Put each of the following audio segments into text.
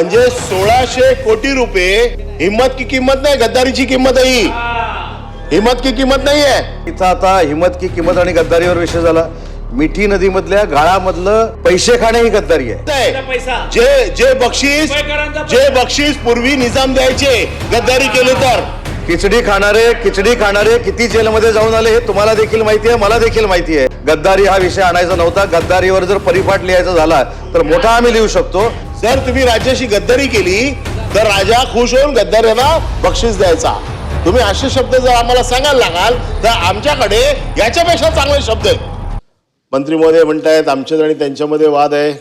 म्हणजे 1600 कोटी रुपये हिम्मत की किंमत नाही, गद्दारीची किंमत आहे ही. हिम्मत की किंमत नाही आहे. इथं आता हिम्मत की किंमत आणि गद्दारीवर विषय झाला. मिठी नदीमधल्या गाळामधलं पैसे खाणे ही गद्दारी आहे. जे बक्षीस पूर्वी निजाम द्यायचे गद्दारी केले तर. खिचडी खाणारे किती जेलमध्ये जाऊन आले हे तुम्हाला देखील माहिती आहे, मला देखील माहिती आहे. गद्दारी हा विषय आणायचा नव्हता. गद्दारीवर जर परिपाठ लिहायचा झाला तर मोठा आम्ही लिहू शकतो. जर तुम्ही राज्याशी गद्दारी केली तर राजा खुश होऊन गद्दाऱ्यांना बक्षीस द्यायचा. तुम्ही असे शब्द जर आम्हाला सांगायला लागाल तर आमच्याकडे याच्यापेक्षा चांगले शब्द आहेत. मंत्री महोदय म्हणतायत आमच्या आणि त्यांच्यामध्ये वाद आहे.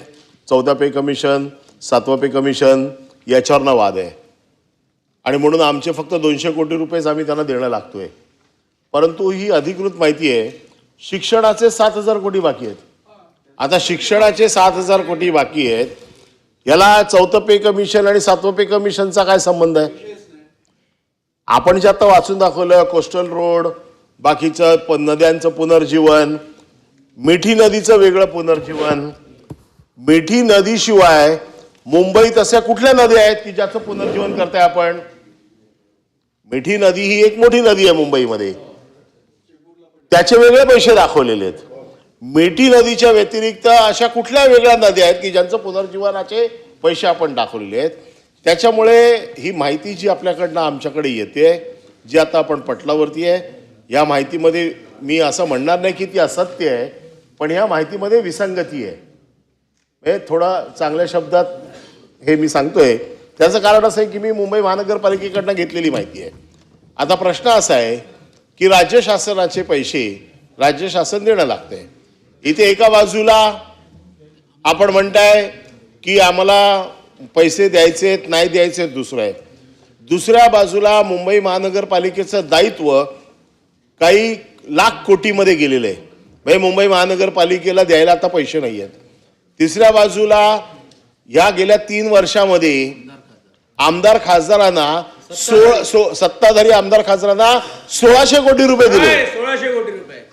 14 पे कमिशन, 7 पे कमिशन याच्यावरनं वाद आहे आणि म्हणून आमचे फक्त 200 कोटी रुपयेच आम्ही त्यांना देणं लागतोय. परंतु ही अधिकृत माहिती आहे, शिक्षणाचे 7,000 कोटी बाकी आहेत. आता शिक्षणाचे 7,000 कोटी बाकी आहेत, याला 14 पे कमिशन आणि 7 पे कमिशनचा काय संबंध आहे? आपण जे आता वाचून दाखवलं, कोस्टल रोड, बाकीचं नद्यांचं पुनर्जीवन, मिठी नदीचं वेगळं पुनर्जीवन. मिठी नदीशिवाय मुंबईत अशा कुठल्या नद्या आहेत की ज्याचं पुनर्जीवन करताय आपण? मिठी नदी ही एक मोठी नदी आहे मुंबईमध्ये, त्याचे वेगळे पैसे दाखवलेले आहेत. मिठी नदीच्या व्यतिरिक्त अशा कुठल्या वेगळ्या नद्या आहेत की ज्यांचं पुनर्जीवनाचे पैसे आपण दाखवलेले आहेत? त्याच्यामुळे ही माहिती जी आपल्याकडनं आमच्याकडे येते, जी आता आपण पटलावरती आहे, या माहितीमध्ये मी असं म्हणणार नाही की ती असत्य आहे, पण या माहितीमध्ये विसंगती आहे. हे थोडा चांगल्या शब्दात हे मी सांगतोय. त्याचं कारण असं आहे की मी मुंबई महानगरपालिकेकडनं घेतलेली माहिती आहे. आता प्रश्न असा आहे की राज्य शासनाचे पैसे राज्य शासन देणं लागते. इथे एका बाजूला आपण म्हणताय की आम्हाला पैसे द्यायचेत नाही द्यायचेत, दुसरं आहे. दुसऱ्या बाजूला मुंबई महानगरपालिकेचं दायित्व काही लाख कोटीमध्ये गेलेलं आहे. म्हणजे मुंबई महानगरपालिकेला द्यायला आता पैसे नाही आहेत. तिसऱ्या बाजूला या गेल्या 3 वर्षामध्ये आमदार खासदारांना सत्ताधारी आमदार खासदारांना 1600 कोटी रुपये दिले.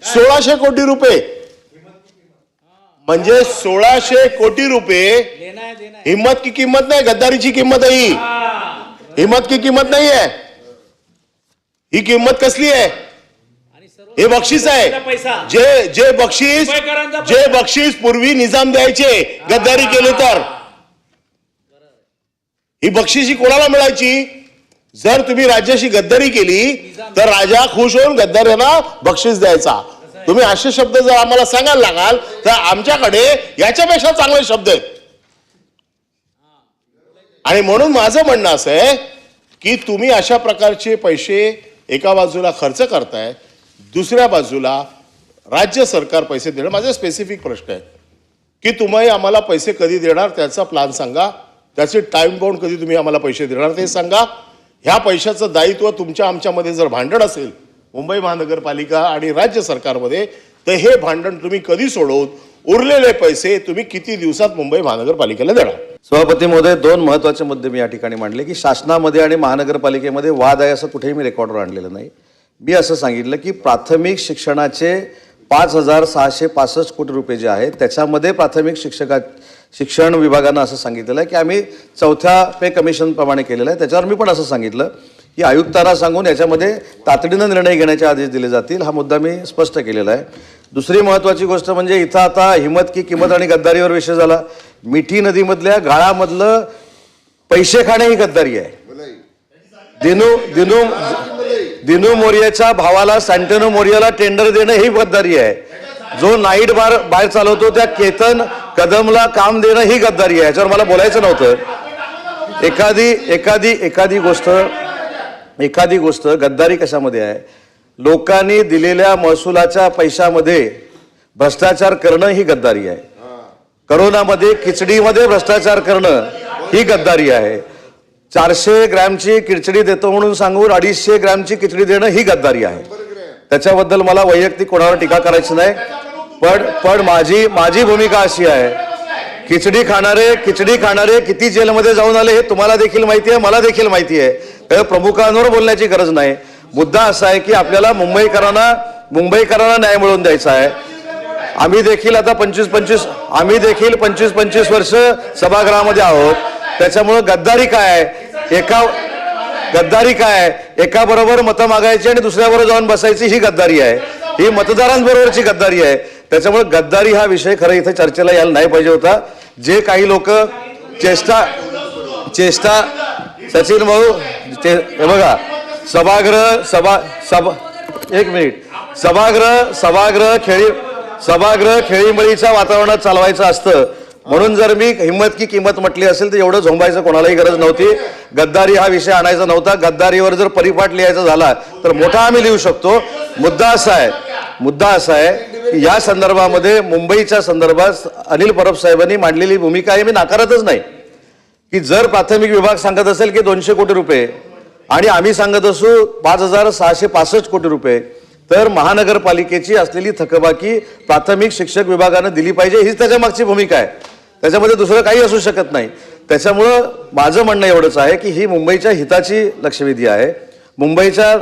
1600 कोटी रुपये म्हणजे 1600 कोटी रुपये. हिम्मत की किंमत नाही, गद्दारीची किंमत आहे ही. हिम्मत की किंमत नाही आहे. ही किंमत कसली आहे? हे बक्षीस आहे. जे बक्षीस पूर्वी निजाम द्यायचे गद्दारी केले तर. ही बक्षीस ही कोणाला मिळायची? जर तुम्ही राज्याशी गद्दारी केली तर राजा खुश होऊन गद्दाऱ्यांना बक्षीस द्यायचा. तुम्ही असे शब्द जर आम्हाला सांगायला लागाल तर आमच्याकडे याच्यापेक्षा चांगले शब्द आहेत. आणि म्हणून माझं म्हणणं असं आहे की तुम्ही अशा प्रकारचे पैसे एका बाजूला खर्च करताय, दुसऱ्या बाजूला राज्य सरकार पैसे देणार. माझा स्पेसिफिक प्रश्न आहे की तुम्ही आम्हाला पैसे कधी देणार, त्याचा प्लॅन सांगा. त्याचे टाइम बाउंड कधी तुम्ही आम्हाला पैसे देणार ते सांगा. ह्या पैशाचं दायित्व तुमच्या आमच्यामध्ये जर भांडण असेल मुंबई महानगरपालिका आणि राज्य सरकारमध्ये, तर हे भांडण तुम्ही कधी सोडवून उरलेले पैसे तुम्ही किती दिवसात मुंबई महानगरपालिकेला देणार? सभापती महोदय, 2 महत्त्वाचे मुद्दे मी या ठिकाणी मांडले की शासनामध्ये आणि महानगरपालिकेमध्ये वाद आहे असं कुठेही मी रेकॉर्डवर आणलेलं नाही. मी असं सांगितलं की प्राथमिक शिक्षणाचे 5,665 कोटी रुपये जे आहेत त्याच्यामध्ये प्राथमिक शिक्षण विभागानं असं सांगितलेलं आहे की आम्ही 4थ्या पे कमिशनप्रमाणे केलेलं आहे. त्याच्यावर मी पण असं सांगितलं की आयुक्तांना सांगून याच्यामध्ये तातडीनं निर्णय घेण्याचे आदेश दिले जातील. हा मुद्दा मी स्पष्ट केलेला आहे. दुसरी महत्त्वाची गोष्ट म्हणजे इथं आता हिम्मत की किंमत आणि गद्दारीवर विषय झाला. मिठी नदीमधल्या गाळामधलं पैसे खाणे ही गद्दारी आहे. दिनू मोरियाच्या भावाला सँटनो मोरियाला टेंडर देणं ही गद्दारी आहे. जो नाईट बार चालवतो त्या केतन कदमला काम देणं ही गद्दारी आहे. याच्यावर मला बोलायचं नव्हतं. एखादी गोष्ट गद्दारी कशामध्ये आहे? लोकांनी दिलेल्या महसुलाच्या पैशामध्ये भ्रष्टाचार करणं ही गद्दारी आहे. करोनामध्ये खिचडीमध्ये भ्रष्टाचार करणं ही गद्दारी आहे. 400 ग्रॅमची खिचडी देतो म्हणून सांगून 250 ग्रॅमची खिचडी देणं ही गद्दारी आहे. त्याच्याबद्दल मला वैयक्तिक कोणावर टीका करायची नाही, पण माझी भूमिका अशी आहे, खिचडी खाणारे किती जेलमध्ये जाऊन आले हे तुम्हाला देखील माहिती आहे, मला देखील माहिती आहे. तर प्रमुखांवर बोलण्याची गरज नाही. मुद्दा असा आहे की आपल्याला मुंबईकरांना न्याय मिळवून द्यायचा आहे. आम्ही देखील आता 25-25 वर्ष सभागृहामध्ये आहोत. त्याच्यामुळं गद्दारी काय आहे? गद्दारी काय आहे? एका बरोबर मतं मागायची आणि दुसऱ्याबरोबर जाऊन बसायची, ही गद्दारी आहे. ही मतदारांबरोबरची गद्दारी आहे. त्याच्यामुळे गद्दारी हा विषय खरं इथे चर्चेला यायला नाही पाहिजे होता. जे काही लोक चेष्टा सचिन भाऊ हे बघा, सभागृह खेळीमेळीच्या वातावरणात चालवायचं असतं. म्हणून जर मी हिंमत की किंमत म्हटली असेल तर एवढं झोंबायचं कोणालाही गरज नव्हती. गद्दारी हा विषय आणायचा नव्हता. गद्दारीवर जर परिपाठ लिहायचा झाला तर मोठा आम्ही लिहू शकतो. मुद्दा असा आहे की या संदर्भामध्ये मुंबईच्या संदर्भात अनिल परब साहेबांनी मांडलेली भूमिका आहे मी नाकारतच नाही. की जर प्राथमिक विभाग सांगत असेल की 200 कोटी रुपये आणि आम्ही सांगत असू 5,665 कोटी रुपये, तर महानगरपालिकेची असलेली थकबाकी प्राथमिक शिक्षक विभागानं दिली पाहिजे, हीच त्याच्या मागची भूमिका आहे. त्याच्यामध्ये दुसरं काही असू शकत नाही. त्याच्यामुळं माझं म्हणणं एवढंच आहे की ही मुंबईच्या हिताची लक्षवेधी आहे. मुंबईच्या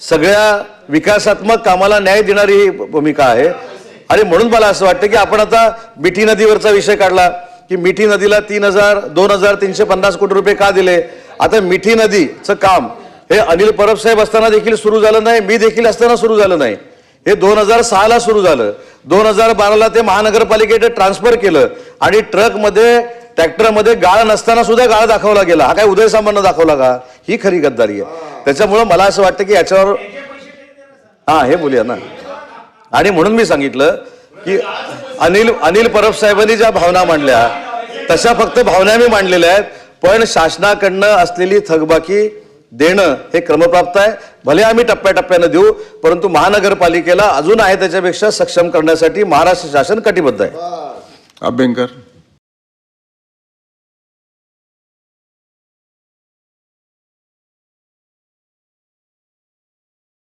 सगळ्या विकासात्मक कामाला न्याय देणारी ही भूमिका आहे. आणि म्हणून मला असं वाटतं की आपण आता मिठी नदीवरचा विषय काढला की मिठी नदीला 2,350 कोटी रुपये का दिले. आता मिठी नदीचं काम हे अनिल परब साहेब असताना देखील सुरू झालं नाही, मी देखील असताना सुरू झालं नाही. हे 2006ला सुरू झालं. 2012ला ते महानगरपालिकेने ट्रान्सफर केलं आणि ट्रकमध्ये ट्रॅक्टरमध्ये गाळ नसताना सुद्धा गाळ दाखवला गेला. हा काय उदय सामंत दाखवला का? ही खरी गद्दारी आहे. त्याच्यामुळं मला असं वाटतं की याच्यावर हे बोलूया ना. आणि म्हणून मी सांगितलं की अनिल परब साहेबांनी ज्या भावना मांडल्या तशा फक्त भावना मी मांडलेल्या आहेत, पण शासनाकडनं असलेली थकबाकी देणं हे क्रमप्राप्त आहे. भले आम्ही टप्प्याटप्प्यानं देऊ, परंतु महानगरपालिकेला अजून आहे त्याच्यापेक्षा सक्षम करण्यासाठी महाराष्ट्र शासन कटिबद्ध आहे. अभ्यंकर.